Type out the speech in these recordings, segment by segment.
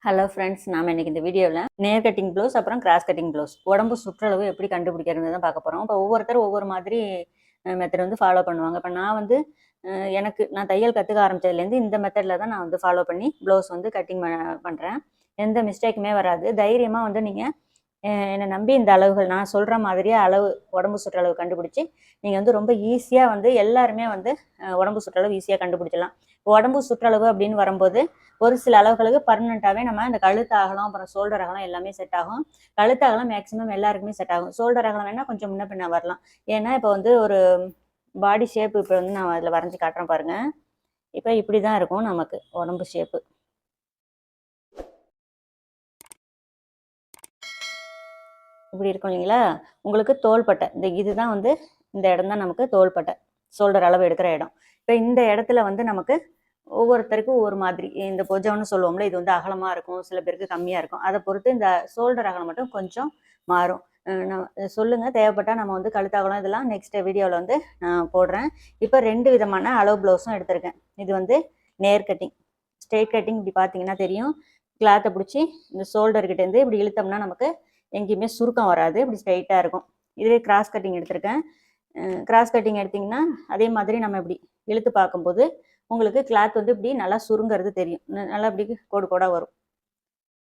Hello friends, நாம் இன்றைக்கி இந்த வீடியோவில் நேர் கட்டிங் ப்ளவுஸ் அப்புறம் கிராஸ் கட்டிங் ப்ளவுஸ் உடம்பு சுற்றளவு எப்படி கண்டுபிடிக்கிறது தான் பார்க்க போகிறோம். இப்போ ஒவ்வொருத்தர் ஒவ்வொரு மாதிரி மெத்தட் வந்து ஃபாலோ பண்ணுவாங்க. இப்போ நான் வந்து நான் தையல் கற்றுக்க ஆரம்பித்ததுலேருந்து இந்த மெத்தடில் தான் நான் வந்து ஃபாலோ பண்ணி ப்ளவுஸ் வந்து கட்டிங் பண்ணுறேன். எந்த மிஸ்டேக்குமே வராது. தைரியமாக வந்து நீங்கள் என்னை நம்பி இந்த அளவுகள் நான் சொல்கிற மாதிரியே அளவு உடம்பு சுற்றளவு கண்டுபிடிச்சி நீங்கள் வந்து ரொம்ப ஈஸியாக வந்து எல்லாருமே வந்து உடம்பு சுற்றளவு ஈஸியாக கண்டுபிடிச்சிடலாம். உடம்பு சுற்றளவு அப்படின்னு வரும்போது ஒரு சில அளவுகளுக்கு பர்மனெண்ட்டாகவே நம்ம இந்த கழுத்து அகலம் அப்புறம் ஷோல்டர் அகலம் எல்லாமே செட் ஆகும். கழுத்து அகலம் மேக்ஸிமம் எல்லாருக்குமே செட் ஆகும். ஷோல்டர் அகலம் வேணால் கொஞ்சம் முன்ன பின்ன வரலாம். ஏன்னா இப்போ வந்து ஒரு பாடி ஷேப் இப்போ வந்து நான் அதில் வரைஞ்சி காட்டுறேன் பாருங்கள். இப்போ இப்படி தான் இருக்கும் நமக்கு உடம்பு ஷேப்பு. இப்படி இருக்கும் இல்லைங்களா? உங்களுக்கு தோள்பட்டை இதுதான் வந்து இந்த இடம் தான் நமக்கு தோள்பட்டை, ஷோல்டர் அளவு எடுக்கிற இடம். இப்போ இந்த இடத்துல வந்து நமக்கு ஒவ்வொருத்தருக்கும் ஒவ்வொரு மாதிரி இந்த பொஜம்னு சொல்லுவோம்ல, இது வந்து அகலமாக இருக்கும், சில பேருக்கு கம்மியாக இருக்கும். அதை பொறுத்து இந்த ஷோல்டர் அகலம் மட்டும் கொஞ்சம் மாறும். சொல்லுங்கள், தேவைப்பட்டால் நம்ம வந்து கழுத்தகலம் இதெல்லாம் நெக்ஸ்ட் வீடியோவில் வந்து நான் போடுறேன். இப்போ 2 விதமான அளவு ப்ளவுஸும் எடுத்திருக்கேன். இது வந்து நேர் கட்டிங், ஸ்ட்ரெயிட் கட்டிங். இப்படி பார்த்தீங்கன்னா தெரியும், கிளாத்தை பிடிச்சி இந்த ஷோல்டர்கிட்டேருந்து இப்படி இழுத்தோம்னா நமக்கு எங்கேயுமே சுருக்கம் வராது, இப்படி ஸ்ட்ரைட்டாக இருக்கும். இதுவே கிராஸ் கட்டிங் எடுத்திருக்கேன். கிராஸ் கட்டிங் எடுத்திங்கன்னா அதே மாதிரி நம்ம இப்படி இழுத்து பார்க்கும்போது உங்களுக்கு கிளாத் வந்து இப்படி நல்லா சுருங்கிறது தெரியும். நல்லா இப்படி கோடு கோடாக வரும்,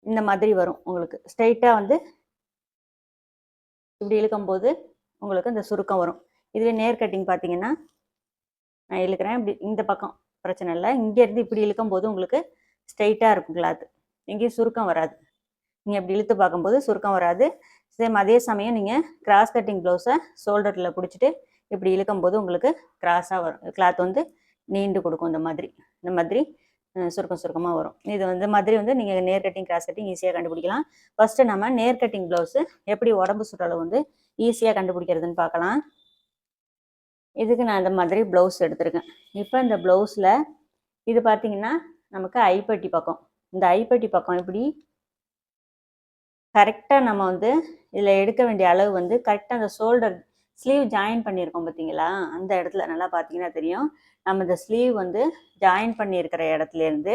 இந்த மாதிரி வரும். உங்களுக்கு ஸ்ட்ரைட்டாக வந்து இப்படி இழுக்கும்போது உங்களுக்கு இந்த சுருக்கம் வரும். இதுவே நேர் கட்டிங் பார்த்தீங்கன்னா நான் இழுக்கிறேன், இப்படி இந்த பக்கம் பிரச்சனை இல்லை. இங்கேருந்து இப்படி இழுக்கும்போது உங்களுக்கு ஸ்ட்ரைட்டாக இருக்கும் கிளாத்து, எங்கேயும் சுருக்கம் வராது. நீங்கள் இப்படி இழுத்து பார்க்கும்போது சுருக்கம் வராது. சேம் அதே சமயம் நீங்கள் கிராஸ் கட்டிங் ப்ளவுஸை ஷோல்டரில் பிடிச்சிட்டு இப்படி இழுக்கும்போது உங்களுக்கு கிராஸாக வரும், கிளாத் வந்து நீண்டு கொடுக்கும். இந்த மாதிரி சுருக்கமாக வரும். இது வந்து மாதிரி வந்து நீங்கள் நேர் கட்டிங் கிராஸ் கட்டிங் ஈஸியாக கண்டுபிடிக்கலாம். ஃபஸ்ட்டு நம்ம நேர் கட்டிங் ப்ளவுஸு எப்படி உடம்பு சுற்றளவு வந்து ஈஸியாக கண்டுபிடிக்கிறதுன்னு பார்க்கலாம். இதுக்கு நான் இந்த மாதிரி ப்ளவுஸ் எடுத்திருக்கேன். இப்போ இந்த ப்ளவுஸில் இது பார்த்தீங்கன்னா நமக்கு ஐப்பட்டி பக்கம், இந்த ஐப்பட்டி பக்கம் இப்படி கரெக்டாக நம்ம வந்து இதில் எடுக்க வேண்டிய அளவு வந்து கரெக்டாக அந்த ஷோல்டர் ஸ்லீவ் ஜாயின் பண்ணியிருக்கோம் பார்த்தீங்களா, அந்த இடத்துல நல்லா பார்த்தீங்கன்னா தெரியும். நம்ம இந்த ஸ்லீவ் வந்து ஜாயின் பண்ணியிருக்கிற இடத்துலேருந்து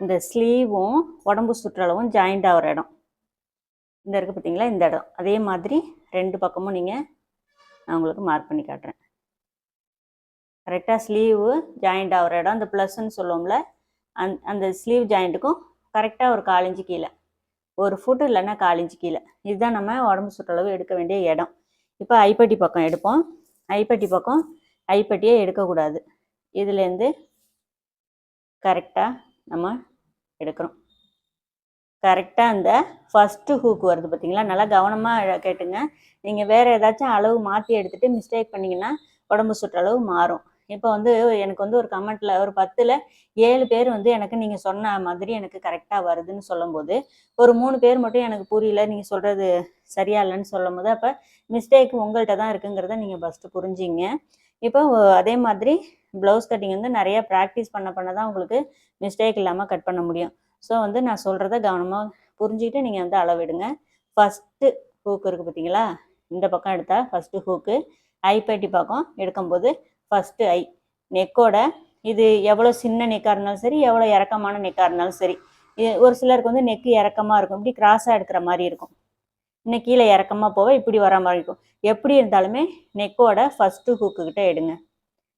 இந்த ஸ்லீவும் உடம்பு சுற்றளவும் ஜாயிண்ட் ஆகிற இடம் இந்த இருக்குது பார்த்தீங்களா, இந்த இடம். அதே மாதிரி 2 பக்கமும் நான் உங்களுக்கு மார்க் பண்ணி காட்டுறேன். கரெக்டாக ஸ்லீவு ஜாயிண்ட் ஆகிற இடம், அந்த ப்ளஸ்ன்னு சொல்லுவோம்ல, அந்த ஸ்லீவ் ஜாயிண்ட்டுக்கும் கரெக்டாக ஒரு 1/4 இன்ச்சு கீழே, 1 ஃபுட்டு இல்லைன்னா 1/4 இன்ச்சு கீழே, இதுதான் நம்ம உடம்பு சுற்றளவு எடுக்க வேண்டிய இடம். இப்போ ஐப்பட்டி பக்கம் எடுப்போம். ஐப்பட்டி பக்கம் ஐப்பட்டியே எடுக்கக்கூடாது. இதுலேருந்து கரெக்டாக நம்ம எடுக்கிறோம். கரெக்டாக அந்த ஃபஸ்ட்டு ஹூக் வருது பார்த்தீங்களா, நல்லா கவனமாக கேட்டுங்க. நீங்கள் வேறு ஏதாச்சும் அளவு மாற்றி எடுத்துகிட்டு மிஸ்டேக் பண்ணிங்கன்னா உடம்பு சுற்றளவு மாறும். இப்போ வந்து எனக்கு வந்து ஒரு கமெண்ட்டில் ஒரு 10ல் 7 பேர் வந்து எனக்கு நீங்கள் சொன்ன மாதிரி எனக்கு கரெக்டாக வருதுன்னு சொல்லும்போது, ஒரு 3 பேர் மட்டும் எனக்கு புரியல, நீங்கள் சொல்கிறது சரியா இல்லைன்னு சொல்லும் போது, அப்போ மிஸ்டேக் உங்கள்கிட்ட தான் இருக்குங்கிறத நீங்கள் ஃபஸ்ட்டு புரிஞ்சிங்க. இப்போ அதே மாதிரி ப்ளவுஸ் கட்டிங் வந்து நிறையா ப்ராக்டிஸ் பண்ண தான் உங்களுக்கு மிஸ்டேக் இல்லாமல் கட் பண்ண முடியும். ஸோ வந்து நான் சொல்கிறத கவனமாக புரிஞ்சுக்கிட்டு நீங்கள் வந்து அளவிடுங்க. ஃபஸ்ட்டு ஹூக்கு இருக்குது பார்த்தீங்களா, இந்த பக்கம் எடுத்தால் ஃபஸ்ட்டு ஹூக்கு, ஐப்பட்டி பக்கம் எடுக்கும்போது ஃபஸ்ட்டு நெக்கோட இது எவ்வளோ சின்ன நெக்காக இருந்தாலும் சரி, எவ்வளோ இறக்கமான நெக்காக இருந்தாலும் சரி, ஒரு சிலருக்கு வந்து நெக்கு இறக்கமாக இருக்கும், இப்படி கிராஸாக எடுக்கிற மாதிரி இருக்கும், இன்னும் கீழே இறக்கமாக போக இப்படி வர மாதிரி இருக்கும். எப்படி இருந்தாலுமே நெக்கோட ஃபஸ்ட்டு ஹூக்குக்கிட்ட எடுங்க.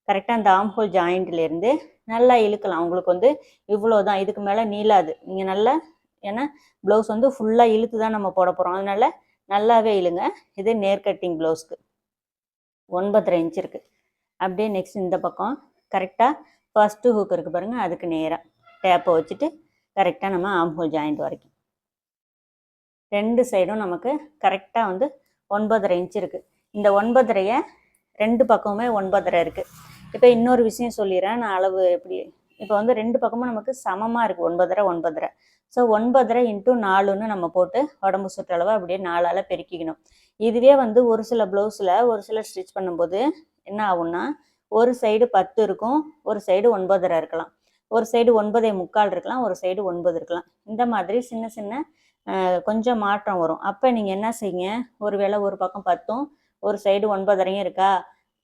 கரெக்டாக அந்த ஆம்ஹோல் ஜாயிண்ட்லேருந்து நல்லா இழுக்கலாம். உங்களுக்கு வந்து இவ்வளோ தான், இதுக்கு மேலே நீளாது. நீங்கள் நல்லா, ஏன்னா ப்ளவுஸ் வந்து ஃபுல்லாக இழுத்து தான் நம்ம போட போகிறோம், அதனால் நல்லாவே இழுங்க. இது நேர் கட்டிங் ப்ளவுஸ்க்கு 9.5 இன்ச் இருக்குது. அப்படியே நெக்ஸ்ட் இந்த பக்கம் கரெக்டாக ஃபஸ்ட்டு ஹூக் இருக்குது பாருங்கள், அதுக்கு நேராக டேப்பை வச்சுட்டு கரெக்டாக நம்ம ஆம்ஹோல் ஜாயிண்ட் வரைக்கும் 2 சைடும் நமக்கு கரெக்டாக வந்து 9.5 இன்ச் இருக்குது. இந்த 9.5 2 பக்கமுமே 9.5 இருக்குது. இப்போ இன்னொரு விஷயம் சொல்லிடுறேன், நான் அளவு எப்படி. இப்போ வந்து 2 பக்கமும் நமக்கு சமமாக இருக்குது, 9.5. ஸோ 9.5 × 4ன்னு நம்ம போட்டு உடம்பு சுற்றளவை அப்படியே 4ஆல் பெருக்கிக்கணும். இதுவே வந்து ஒரு சில ப்ளவுஸில் ஒரு சிலர் ஸ்டிச் பண்ணும்போது என்ன ஆகும்னா, ஒரு சைடு 10 இருக்கும், ஒரு சைடு 9.5 இருக்கலாம், ஒரு சைடு 9.75 இருக்கலாம், ஒரு சைடு 9 இருக்கலாம். இந்த மாதிரி சின்ன சின்ன கொஞ்சம் மாற்றம் வரும். அப்போ நீங்கள் என்ன செய்யுங்க, ஒரு வேளை ஒரு பக்கம் 10ம் ஒரு சைடு 9.5 இருக்கா,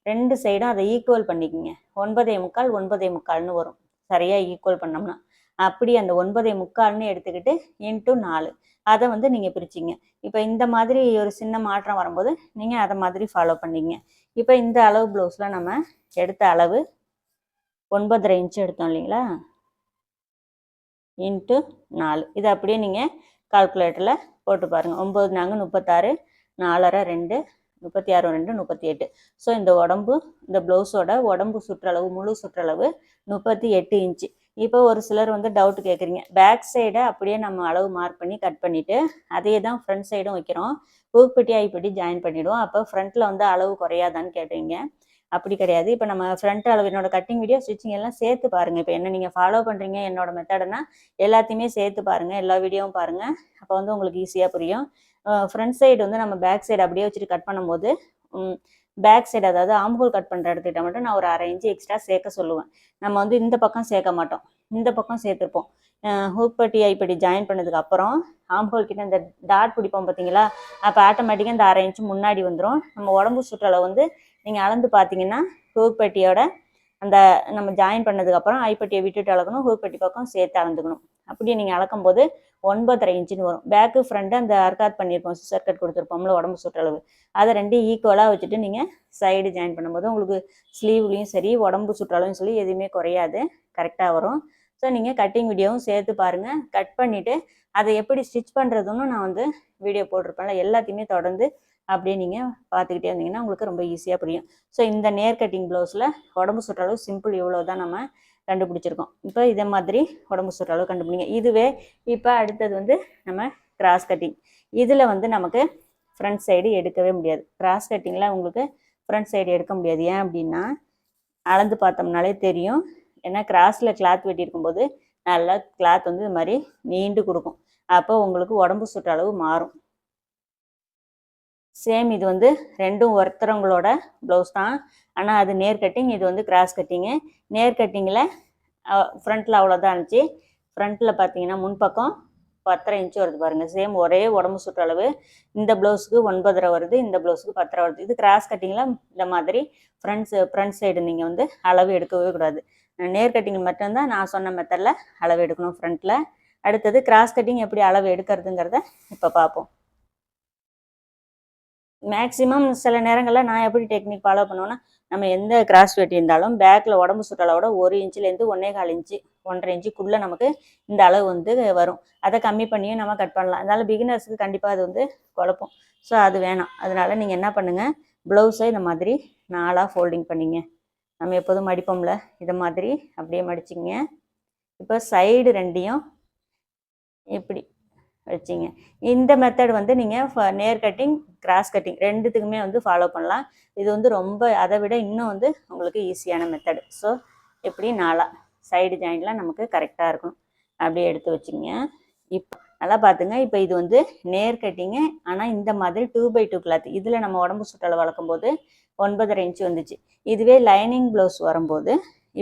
2 சைடும் அதை ஈக்குவல் பண்ணிக்கோங்க. 9.75 9.75ன்னு வரும், சரியாக ஈக்குவல் பண்ணோம்னா. அப்படி அந்த 9.25 எடுத்துக்கிட்டு இன்ட்டு 4 அதை வந்து நீங்கள் பிரிச்சிங்க. இப்போ இந்த மாதிரி ஒரு சின்ன மாற்றம் வரும்போது நீங்கள் அதை மாதிரி ஃபாலோ பண்ணிங்க. இப்போ இந்த அளவு ப்ளவுஸில் நம்ம எடுத்த அளவு 9.5 இன்ச்சு எடுத்தோம் இல்லைங்களா, இன்ட்டு 4 இதை அப்படியே நீங்கள் கால்குலேட்டரில் போட்டு பாருங்கள். 9 நாங்கள் 36, 4 2, 36 2 38. ஸோ இந்த இந்த ப்ளவுஸோட உடம்பு சுற்றளவு முழு சுற்றளவு 38 இன்ச்சு. இப்போ ஒரு சிலர் வந்து டவுட் கேட்குறீங்க, பேக் சைடை அப்படியே நம்ம அளவு மார்க் பண்ணி கட் பண்ணிவிட்டு அதே தான் ஃப்ரண்ட் சைடும் வைக்கிறோம், ஊக்குப்பட்டி ஐப்பட்டி ஜாயின் பண்ணிவிடுவோம், அப்போ ஃப்ரண்ட்டில் வந்து அளவு குறையாதான்னு கேட்டீங்க. அப்படி கிடையாது. இப்போ நம்ம ஃப்ரண்ட் அளவு என்னோட கட்டிங் வீடியோ ஸ்டிச்சிங் எல்லாம் சேர்த்து பாருங்கள். இப்போ என்ன நீங்கள் ஃபாலோ பண்ணுறீங்க என்னோட மெத்தடுனா எல்லாத்தையுமே சேர்த்து பாருங்கள், எல்லா வீடியோவும் பாருங்கள், அப்போ வந்து உங்களுக்கு ஈஸியாக புரியும். ஃப்ரண்ட் சைடு வந்து நம்ம பேக் சைடு அப்படியே வச்சுட்டு கட் பண்ணும்போது பேக் சைடு அதாவது ஆம்ஹோல் கட் பண்ணுற இடத்துக்கிட்ட மட்டும் நான் ஒரு 1/2 இன்ச்சு எக்ஸ்ட்ரா சேர்க்க சொல்லுவேன். நம்ம வந்து இந்த பக்கம் சேர்க்க மாட்டோம், இந்த பக்கம் சேர்த்துருப்போம். ஹூக்பட்டி ஐப்பட்டி ஜாயின் பண்ணதுக்கு அப்புறம் ஆம்ஹோல் கிட்ட இந்த டாட் பிடிப்போம் பார்த்தீங்களா, அப்போ ஆட்டோமேட்டிக்காக இந்த 1/2 இன்ச்சு முன்னாடி வந்துடும். நம்ம உடம்பு சுற்றளவு வந்து நீங்கள் அளந்து பார்த்தீங்கன்னா ஹூக்பட்டியோட அந்த நம்ம ஜாயின் பண்ணதுக்கப்புறம் ஐப்பட்டியை விட்டுட்டு அளக்கணும், ஹூக்பட்டி பக்கம் சேர்த்து அளந்துக்கணும். அப்படியே நீங்கள் அளக்கும்போது 9.5 இன்ச்சுன்னு வரும். பேக்கு ஃப்ரண்ட்டு அந்த அர்காத் பண்ணியிருப்போம், சிசர் கட் கொடுத்துருப்போம்ல உடம்பு சுற்றளவு, அதை ரெண்டையும் ஈக்குவலாக வச்சுட்டு நீங்கள் சைடு ஜாயின் பண்ணும்போது உங்களுக்கு ஸ்லீவ்லேயும் சரி உடம்பு சுற்றளவும் சொல்லி எதுவுமே குறையாது, கரெக்டாக வரும். ஸோ நீங்கள் கட்டிங் வீடியோவும் சேர்த்து பாருங்கள். கட் பண்ணிவிட்டு அதை எப்படி ஸ்டிச் பண்ணுறதுன்னு நான் வந்து வீடியோ போட்டிருப்பேன்ல, எல்லாத்தையுமே தொடர்ந்து அப்படியே நீங்கள் பார்த்துக்கிட்டே இருந்தீங்கன்னா உங்களுக்கு ரொம்ப ஈஸியாக புரியும். ஸோ இந்த நேர் கட்டிங் ப்ளவுஸில் உடம்பு சுற்றளவு சிம்பிள் இவ்வளோ தான் நம்ம கண்டுபிடிச்சிருக்கோம். இப்போ இதே மாதிரி உடம்பு சுற்றளவு கண்டுபிடிங்க. இதுவே இப்போ அடுத்தது வந்து நம்ம கிராஸ் கட்டிங். இதில் வந்து நமக்கு ஃப்ரண்ட் சைடு எடுக்கவே முடியாது. கிராஸ் கட்டிங்கில் உங்களுக்கு ஃப்ரண்ட் சைடு எடுக்க முடியாது. ஏன் அப்படின்னா அளந்து பார்த்தோம்னாலே தெரியும். ஏன்னா கிராஸில் கிளாத் வெட்டி இருக்கும்போது நல்லா கிளாத் வந்து இது மாதிரி நீண்டு கொடுக்கும், அப்போ உங்களுக்கு உடம்பு சுற்றளவு மாறும். சேம் இது வந்து ரெண்டும் ஒருத்தரவங்களோட ப்ளவுஸ் தான், ஆனால் அது நேர் கட்டிங், இது வந்து கிராஸ் கட்டிங்கு. நேர் கட்டிங்கில் ஃப்ரண்ட்டில் அவ்வளோதான் இருந்துச்சு. ஃப்ரண்ட்டில் பார்த்தீங்கன்னா முன்பக்கம் 10.5 இன்ச்சு வருது பாருங்கள். சேம் ஒரே உடம்பு சுற்றளவு. இந்த ப்ளவுஸுக்கு 9.5 வருது, இந்த ப்ளவுஸுக்கு 10.5 வருது. இது கிராஸ் கட்டிங்கில் இந்த மாதிரி ஃப்ரண்ட் சைடு நீங்கள் வந்து அளவு எடுக்கவே கூடாது. நேர் கட்டிங் மட்டும்தான் நான் சொன்ன மெத்தடில் அளவு எடுக்கணும் ஃப்ரண்ட்டில். அடுத்தது கிராஸ் கட்டிங் எப்படி அளவு எடுக்கிறதுங்கிறத இப்போ பார்ப்போம். மேக்ஸிமம் சில நேரங்களில் நான் எப்படி டெக்னிக் ஃபாலோ பண்ணுவேன்னா, நம்ம எந்த கிராஸ் வெட்டி இருந்தாலும் பேக்கில் உடம்பு சுற்றளவோட 1 இன்ச்சுலேருந்து 1.25 இன்ச்சு 1.5 இன்ச்சுக்குள்ளே நமக்கு இந்த அளவு வந்து வரும். அதை கம்மி பண்ணியும் நம்ம கட் பண்ணலாம். அதனால் பிகினர்ஸுக்கு கண்டிப்பாக அது வந்து குழப்பம். ஸோ அது வேணாம். அதனால் நீங்கள் என்ன பண்ணுங்கள், ப்ளவுஸை இந்த மாதிரி 4ஆக ஃபோல்டிங் பண்ணிங்க. நம்ம எப்போதும் மடிப்போம்ல, இதை மாதிரி அப்படியே மடிச்சிங்க. இப்போ சைடு ரெண்டையும் இப்படி வச்சிங்க. இந்த மெத்தட் வந்து நீங்கள் நேர் கட்டிங் கிராஸ் கட்டிங் ரெண்டுத்துக்குமே வந்து ஃபாலோ பண்ணலாம். இது வந்து ரொம்ப அதை விட இன்னும் வந்து உங்களுக்கு ஈஸியான மெத்தடு. ஸோ எப்படி 4 சைடு ஜாயின்ட்லாம் நமக்கு கரெக்டாக இருக்கும். அப்படியே எடுத்து வச்சுங்க. இப்போ நல்லா பார்த்துங்க. இப்போ இது வந்து நேர் கட்டிங்கு, ஆனால் இந்த மாதிரி 2x2 கிளாத். இதில் நம்ம உடம்பு சுற்றளவு வளர்க்கும் போது 9.5 இன்ச்சு வந்துச்சு. இதுவே லைனிங் ப்ளவுஸ் வரும்போது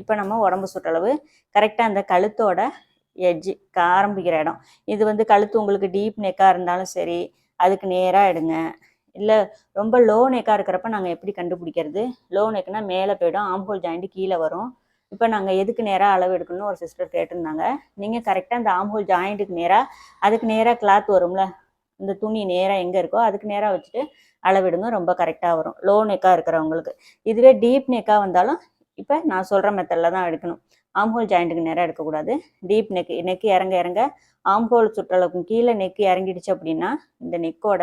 இப்போ நம்ம உடம்பு சுற்றளவு கரெக்டாக அந்த கழுத்தோட எட்ஜு ஆரம்பிக்கிற இடம், இது வந்து கழுத்து உங்களுக்கு டீப் நெக்காக இருந்தாலும் சரி அதுக்கு நேராக எடுங்க. இல்லை ரொம்ப லோ நெக்காக இருக்கிறப்ப நாங்கள் எப்படி கண்டுபிடிக்கிறது, லோ நெக்குனா மேலே போய்டும், ஆம்ஹோல் ஜாயிண்ட்டு கீழே வரும். இப்போ நாங்கள் எதுக்கு நேராக அளவு எடுக்கணும்னு ஒரு சிஸ்டர் கேட்டிருந்தாங்க. நீங்கள் கரெக்டாக அந்த ஆம்ஹோல் ஜாயிண்ட்டுக்கு நேராக அதுக்கு நேராக கிளாத் வரும்ல, இந்த துணி நேராக எங்கே இருக்கோ அதுக்கு நேராக வச்சுட்டு அளவிடுங்க, ரொம்ப கரெக்டாக வரும் லோ நெக்காக இருக்கிறவங்களுக்கு. இதுவே டீப் நெக்காக வந்தாலும் இப்போ நான் சொல்கிற மெத்தடில் தான் எடுக்கணும். ஆம்ஹோல் ஜாயிண்ட்டுக்கு நேராக எடுக்கக்கூடாது. டீப் நெக்கு இறங்க இறங்க ஆம்ஹோல் சுற்றளவுக்கும் கீழே நெக்கு இறங்கிடுச்சு அப்படின்னா இந்த நெக்கோட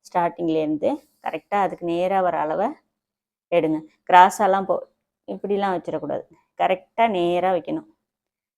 ஸ்டார்டிங்லேருந்து கரெக்டாக அதுக்கு நேராக வர அளவை எடுங்க. கிராஸாலாம் இப்படிலாம் வச்சிடக்கூடாது, கரெக்டாக நேராக வைக்கணும்.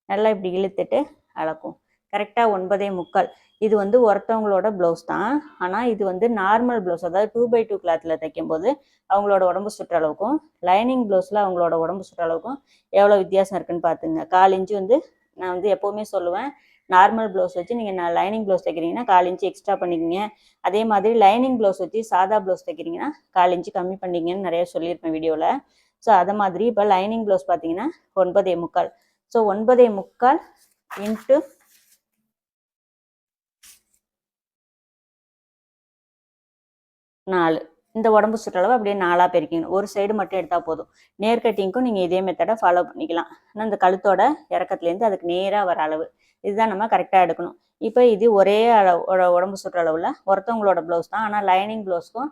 நல்லா இப்படி இழுத்துட்டு அளக்கும். கரெக்டாக 9.25. இது வந்து ஒருத்தவங்களோட ப்ளவுஸ் தான், ஆனால் இது வந்து நார்மல் ப்ளவுஸ், அதாவது 2x2 கிளாத்தில் தைக்கும்போது அவங்களோட உடம்பு சுற்றளவுக்கும் லைனிங் ப்ளவுஸில் அவங்களோட உடம்பு சுற்றளவுக்கும் எவ்வளோ வித்தியாசம் இருக்குன்னு பார்த்துங்க. 1/4 இன்ச்சு வந்து நான் வந்து எப்போவுமே சொல்லுவேன், நார்மல் ப்ளவுஸ் வச்சு நீங்கள் லைனிங் ப்ளவுஸ் தைக்கிறீங்கன்னா 1/4 இன்ச்சு எக்ஸ்ட்ரா பண்ணிக்கிங்க. அதே மாதிரி லைனிங் ப்ளவுஸ் வச்சு சாதா ப்ளவுஸ் தைக்கிறீங்கன்னா 1/4 இன்ச்சு கம்மி பண்ணிங்கன்னு நிறைய சொல்லியிருப்பேன் வீடியோவில். ஸோ அதை மாதிரி இப்போ லைனிங் ப்ளவுஸ் பார்த்தீங்கன்னா 9.25. ஸோ 9.25 இன்ட்டு 4 இந்த உடம்பு சுற்றளவு அப்படியே 4ஆக பிரிக்கணும். ஒரு சைடு மட்டும் எடுத்தால் போதும். நேர் கட்டிங்க்கும் நீங்கள் இதே மெத்தடை ஃபாலோ பண்ணிக்கலாம். ஆனால் இந்த கழுத்தோட இறக்கத்துலேருந்து அதுக்கு நேராக வர அளவு இதுதான் நம்ம கரெக்டாக எடுக்கணும். இப்போ இது ஒரே உடம்பு சுற்றளவில் ஒருத்தவங்களோட ப்ளவுஸ் தான். ஆனால் லைனிங் ப்ளவுஸுக்கும்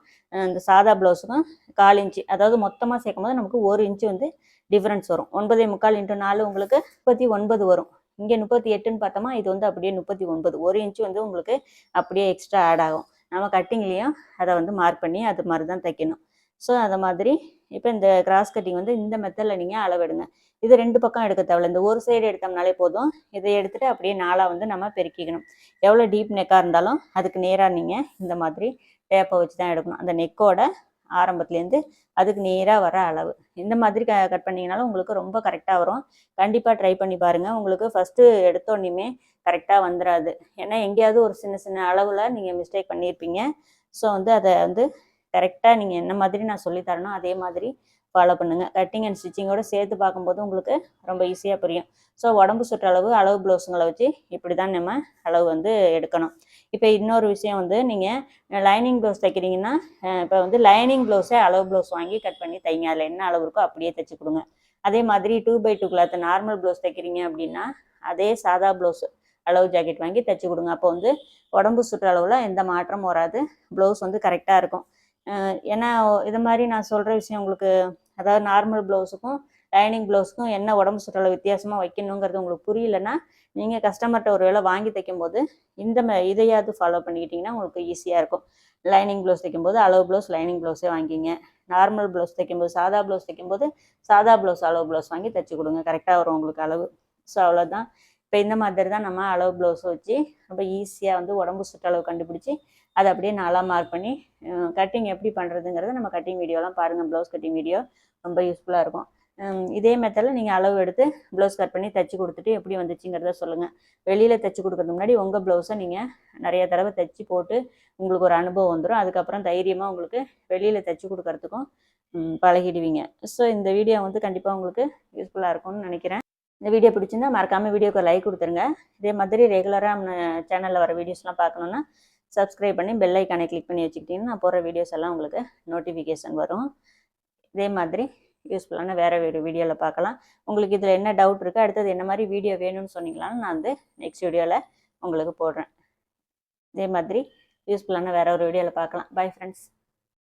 இந்த சாதா ப்ளவுஸுக்கும் 1/4 இன்ச்சு, அதாவது மொத்தமாக சேர்க்கும் போது நமக்கு 1 இன்ச்சு வந்து டிஃப்ரென்ஸ் வரும். 9.25 × 4 உங்களுக்கு 39 வரும். இங்கே 38ன்னு பார்த்தோமா, இது வந்து அப்படியே 39. 1 இன்ச்சு வந்து உங்களுக்கு அப்படியே எக்ஸ்ட்ரா ஆட் ஆகும். நம்ம கட்டிங்லேயும் அதை வந்து மார்க் பண்ணி அது மாதிரி தான் தைக்கணும். ஸோ அதை மாதிரி இப்போ இந்த கிராஸ் கட்டிங் வந்து இந்த மெத்தடில் நீங்கள் அளவெடுங்க. இது 2 பக்கம் எடுக்க தேவையில்ல. இந்த ஒரு சைடு எடுத்தோம்னாலே போதும். இதை எடுத்துகிட்டு அப்படியே 4ஆக வந்து நம்ம பெருக்கிக்கணும். எவ்வளோ டீப் நெக்காக இருந்தாலும் அதுக்கு நேராக நீங்கள் இந்த மாதிரி டேப்பை வச்சு தான் எடுக்கணும். அந்த நெக்கோட ஆரம்பத்துலேருந்து அதுக்கு நேராக வர அளவு இந்த மாதிரி கட் பண்ணிங்கனாலும் உங்களுக்கு ரொம்ப கரெக்டாக வரும். கண்டிப்பாக ட்ரை பண்ணி பாருங்கள். உங்களுக்கு ஃபஸ்ட்டு எடுத்தோடனே கரெக்டாக வந்துடாது. ஏன்னா எங்கேயாவது ஒரு சின்ன சின்ன அளவில் நீங்கள் மிஸ்டேக் பண்ணியிருப்பீங்க. ஸோ வந்து அதை வந்து கரெக்டாக நீங்கள் என்ன மாதிரி நான் சொல்லித்தரணும் அதே மாதிரி ஃபாலோ பண்ணுங்கள். கட்டிங் அண்ட் ஸ்டிச்சிங்கோடு சேர்த்து பார்க்கும்போது உங்களுக்கு ரொம்ப ஈஸியாக புரியும். ஸோ உடம்பு சுற்றளவு அளவு ப்ளவுஸுங்களை வச்சு இப்படி தான் நம்ம அளவு வந்து எடுக்கணும். இப்போ இன்னொரு விஷயம் வந்து நீங்கள் லைனிங் ப்ளவுஸ் தைக்கிறீங்கன்னா இப்போ வந்து லைனிங் ப்ளவுஸே அளவு ப்ளவுஸ் வாங்கி கட் பண்ணி தைங்க. அதில் என்ன அளவு இருக்கோ அப்படியே தைச்சி கொடுங்க. அதே மாதிரி 2x2 கிளாத் நார்மல் ப்ளவுஸ் தைக்கிறீங்க அப்படின்னா அதே சாதா ப்ளவுஸ் அளவு ஜாக்கெட் வாங்கி தைச்சி கொடுங்க. அப்போ வந்து உடம்பு சுற்றளவில் எந்த மாற்றமும் வராது. ப்ளவுஸ் வந்து கரெக்டாக இருக்கும். ஏன்னா இது மாதிரி நான் சொல்கிற விஷயம் உங்களுக்கு, அதாவது நார்மல் ப்ளவுஸுக்கும் லைனிங் ப்ளவுஸுக்கும் என்ன உடம்பு சுற்றளவு வித்தியாசமாக வைக்கணுங்கிறது உங்களுக்கு புரியலன்னா நீங்கள் கஸ்டமர்கிட்ட ஒரு வேளை வாங்கி தைக்கும்போது இதையாவது ஃபாலோ பண்ணிக்கிட்டிங்கன்னா உங்களுக்கு ஈஸியாக இருக்கும். லைனிங் ப்ளவுஸ் தைக்கும்போது அளவு ப்ளவுஸ் லைனிங் ப்ளவுஸே வாங்கிங்க. நார்மல் ப்ளவுஸ் தைக்கும்போது சாதா ப்ளவுஸ் தைக்கும்போது சாதா ப்ளவுஸ் அளவு ப்ளவுஸ் வாங்கி தைச்சி கொடுங்க. கரெக்டாக வரும் உங்களுக்கு அளவு. ஸோ அவ்வளோதான். இப்போ இந்த மாதிரி தான் நம்ம அளவு ப்ளவுஸ் வச்சு ரொம்ப ஈஸியாக வந்து உடம்பு சுற்றளவு கண்டுபிடிச்சி அதை அப்படியே 4ஆக மார்க் பண்ணி கட்டிங் எப்படி பண்ணுறதுங்கிறத நம்ம கட்டிங் வீடியோலாம் பாருங்கள். ப்ளவுஸ் கட்டிங் வீடியோ ரொம்ப யூஸ்ஃபுல்லாக இருக்கும். இதே மெத்தடில் நீங்கள் அளவு எடுத்து ப்ளவுஸ் கட் பண்ணி தைச்சி கொடுத்துட்டு எப்படி வந்துச்சுங்கிறத சொல்லுங்கள். வெளியில் தைச்சி கொடுக்கறதுக்கு முன்னாடி உங்கள் ப்ளவுஸை நீங்கள் நிறைய தடவை தைச்சி போட்டு உங்களுக்கு ஒரு அனுபவம் வந்துடும். அதுக்கப்புறம் தைரியமாக உங்களுக்கு வெளியில் தைச்சி கொடுக்கறதுக்கும் பழகிடுவீங்க. ஸோ இந்த வீடியோ வந்து கண்டிப்பாக உங்களுக்கு யூஸ்ஃபுல்லாக இருக்கும்னு நினைக்கிறேன். இந்த வீடியோ பிடிச்சிருந்தா மறக்காமல் வீடியோக்கு லைக் கொடுத்துருங்க. இதே மாதிரி ரெகுலராக நம்ம சேனலில் வர வீடியோஸ்லாம் பார்க்கணுன்னா சப்ஸ்கிரைப் பண்ணி பெல் ஐக்கானை கிளிக் பண்ணி வச்சுக்கிட்டிங்கன்னா நான் போடுற வீடியோஸ் எல்லாம் உங்களுக்கு நோட்டிஃபிகேஷன் வரும். இதே மாதிரி யூஸ்ஃபுல்லான வேறு வீடியோவில் பார்க்கலாம். உங்களுக்கு இதில் என்ன டவுட் இருக்குது, அடுத்தது என்ன மாதிரி வீடியோ வேணும்னு சொன்னீங்களான்னு நான் வந்து நெக்ஸ்ட் வீடியோவில் உங்களுக்கு போடுறேன். இதே மாதிரி யூஸ்ஃபுல்லான வேறு ஒரு வீடியோவில் பார்க்கலாம். Bye friends.